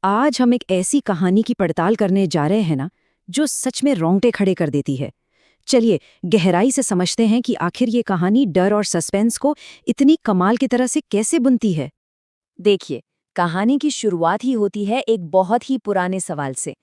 आज हम एक ऐसी कहानी की पड़ताल करने जा रहे हैं ना, जो सच में रोंगटे खड़े कर देती है। चलिए गहराई से समझते हैं कि आखिर ये कहानी डर और सस्पेंस को इतनी कमाल की तरह से कैसे बुनती है। देखिए, कहानी की शुरुआत ही होती है एक बहुत ही पुराने सवाल से।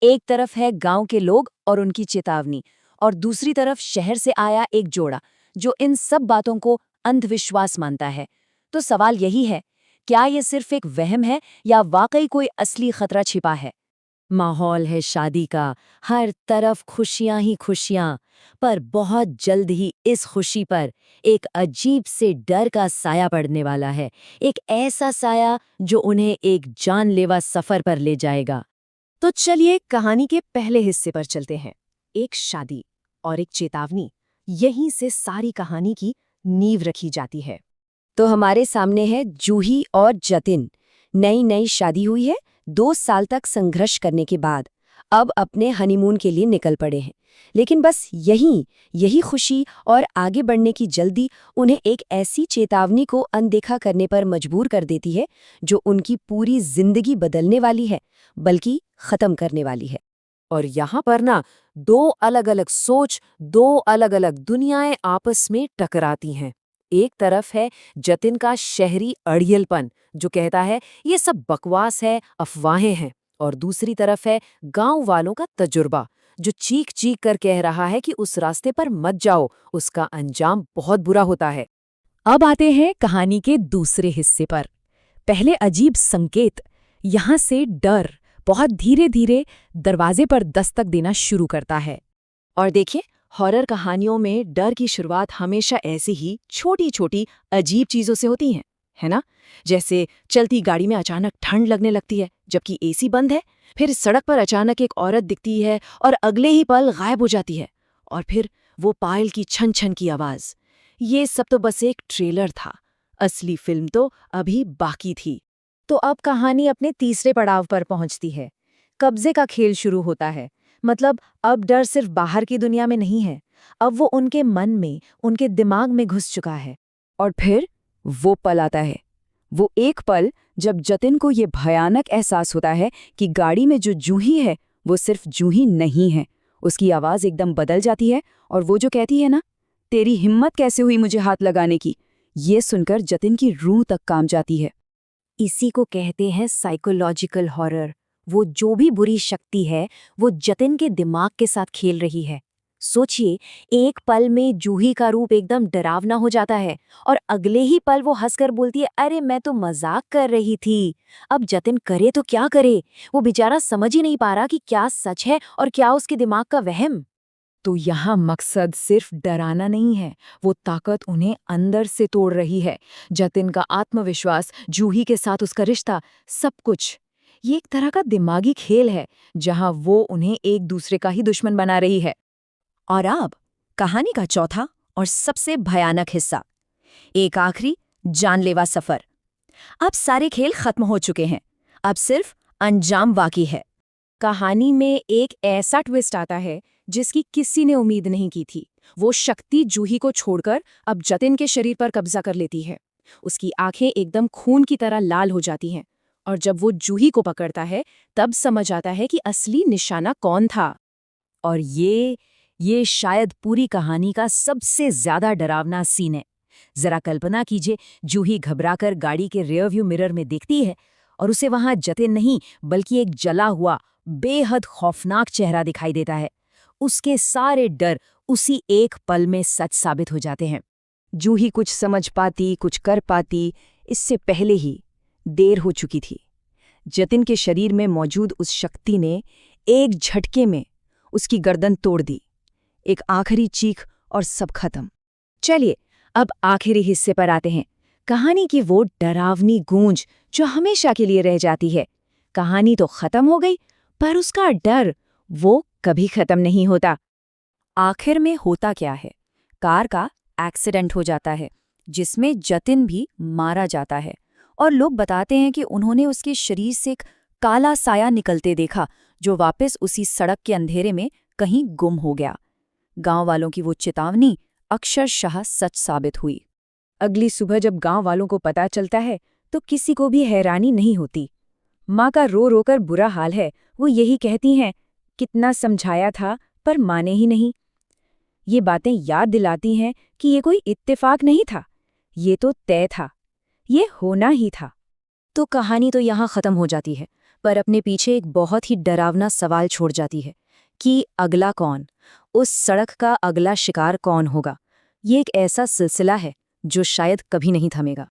एक तरफ है गांव के लोग और उनकी चेतावनी, और दूसरी तरफ शहर से आया एक जोड़ा जो इन सब बातों को अंधविश्वास मानता है। तो सवाल यही है, क्या ये सिर्फ एक वहम है या वाकई कोई असली खतरा छिपा है? माहौल है शादी का, हर तरफ खुशियां ही खुशियां, पर बहुत जल्द ही इस खुशी पर एक अजीब से डर का साया पड़ने वाला है। एक ऐसा साया जो उन्हें एक जानलेवा सफर पर ले जाएगा। तो चलिए कहानी के पहले हिस्से पर चलते हैं। एक शादी और एक चेतावनी, यहीं से सारी कहानी की नींव रखी जाती है। तो हमारे सामने है जूही और जतिन। नई नई शादी हुई है, 2 साल तक संघर्ष करने के बाद अब अपने हनीमून के लिए निकल पड़े हैं। लेकिन बस यही खुशी और आगे बढ़ने की जल्दी उन्हें एक ऐसी चेतावनी को अनदेखा करने पर मजबूर कर देती है जो उनकी पूरी जिंदगी बदलने वाली है, बल्कि खत्म करने वाली है। और यहाँ पर ना, दो अलग अलग सोच, दो अलग अलग दुनियाएं आपस में टकराती हैं। एक तरफ है जतिन का शहरी अड़ियलपन, जो कहता है ये सब बकवास है, अफवाहें हैं। और दूसरी तरफ है गांव वालों का तजुर्बा, जो चीख चीख कर कह रहा है कि उस रास्ते पर मत जाओ, उसका अंजाम बहुत बुरा होता है। अब आते हैं कहानी के दूसरे हिस्से पर। पहले अजीब संकेत, यहाँ से डर बहुत धीरे धीरे दरवाजे पर दस्तक देना शुरू करता है। और देखिए, हॉरर कहानियों में डर की शुरुआत हमेशा ऐसी ही छोटी छोटी अजीब चीजों से होती है ना? जैसे चलती गाड़ी में अचानक ठंड लगने लगती है जबकि एसी बंद है, फिर सड़क पर अचानक एक औरत दिखती है और अगले ही पल गायब हो जाती है, और फिर वो पायल की छन छन की आवाज। ये सब तो बस एक ट्रेलर था, असली फिल्म तो अभी बाकी थी। तो अब कहानी अपने तीसरे पड़ाव पर पहुंचती है। कब्जे का खेल शुरू होता है। मतलब अब डर सिर्फ बाहर की दुनिया में नहीं है, अब वो उनके मन में, उनके दिमाग में घुस चुका है। और फिर वो पल आता है, वो एक पल जब जतिन को ये भयानक एहसास होता है कि गाड़ी में जो जूही है वो सिर्फ जूही नहीं है। उसकी आवाज़ एकदम बदल जाती है, और वो जो कहती है ना, तेरी हिम्मत कैसे हुई मुझे हाथ लगाने की, ये सुनकर जतिन की रूह तक कांप जाती है। इसी को कहते हैं साइकोलॉजिकल हॉरर। वो जो भी बुरी शक्ति है, वो जतिन के दिमाग के साथ खेल रही है। सोचिए, एक पल में जूही का रूप एकदम डरावना हो जाता है, और अगले ही पल वो हंसकर बोलती है, अरे मैं तो मजाक कर रही थी। अब जतिन करे तो क्या करे? वो बेचारा समझ ही नहीं पा रहा कि क्या सच है और क्या उसके दिमाग का वहम। तो यहाँ मकसद सिर्फ डराना नहीं है, वो ताकत उन्हें अंदर से तोड़ रही है। जतिन का आत्मविश्वास, जूही के साथ उसका रिश्ता, सब कुछ। ये एक तरह का दिमागी खेल है जहाँ वो उन्हें एक दूसरे का ही दुश्मन बना रही है। और अब कहानी का चौथा और सबसे भयानक हिस्सा, एक आखिरी जानलेवा सफर। अब सारे खेल खत्म हो चुके हैं, अब सिर्फ अंजाम बाकी है। कहानी में एक ऐसा ट्विस्ट आता है जिसकी किसी ने उम्मीद नहीं की थी। वो शक्ति जूही को छोड़कर अब जतिन के शरीर पर कब्जा कर लेती है। उसकी आंखें एकदम खून की तरह लाल हो जाती हैं, और जब वो जूही को पकड़ता है तब समझ आता है कि असली निशाना कौन था। और ये शायद पूरी कहानी का सबसे ज्यादा डरावना सीन है। जरा कल्पना कीजिए, जूही घबराकर गाड़ी के रियर व्यू मिरर में देखती है, और उसे वहां जतिन नहीं बल्कि एक जला हुआ बेहद खौफनाक चेहरा दिखाई देता है। उसके सारे डर उसी एक पल में सच साबित हो जाते हैं। जूही कुछ समझ पाती, कुछ कर पाती, इससे पहले ही देर हो चुकी थी। जतिन के शरीर में मौजूद उस शक्ति ने एक झटके में उसकी गर्दन तोड़ दी। एक आखिरी चीख और सब खत्म। चलिए अब आखिरी हिस्से पर आते हैं, कहानी की वो डरावनी गूंज जो हमेशा के लिए रह जाती है। कहानी तो खत्म हो गई, पर उसका डर, वो कभी खत्म नहीं होता। आखिर में होता क्या है? कार का एक्सीडेंट हो जाता है जिसमें जतिन भी मारा जाता है, और लोग बताते हैं कि उन्होंने उसके शरीर से एक काला साया निकलते देखा जो वापस उसी सड़क के अंधेरे में कहीं गुम हो गया। गांव वालों की वो चेतावनी अक्षरशः सच साबित हुई। अगली सुबह जब गांव वालों को पता चलता है तो किसी को भी हैरानी नहीं होती। माँ का रो रो कर बुरा हाल है। वो यही कहती हैं, कितना समझाया था पर माने ही नहीं। ये बातें याद दिलाती हैं कि ये कोई इत्तेफाक नहीं था, ये तो तय था, ये होना ही था। तो कहानी तो यहाँ खत्म हो जाती है, पर अपने पीछे एक बहुत ही डरावना सवाल छोड़ जाती है कि अगला कौन, उस सड़क का अगला शिकार कौन होगा। ये एक ऐसा सिलसिला है जो शायद कभी नहीं थमेगा।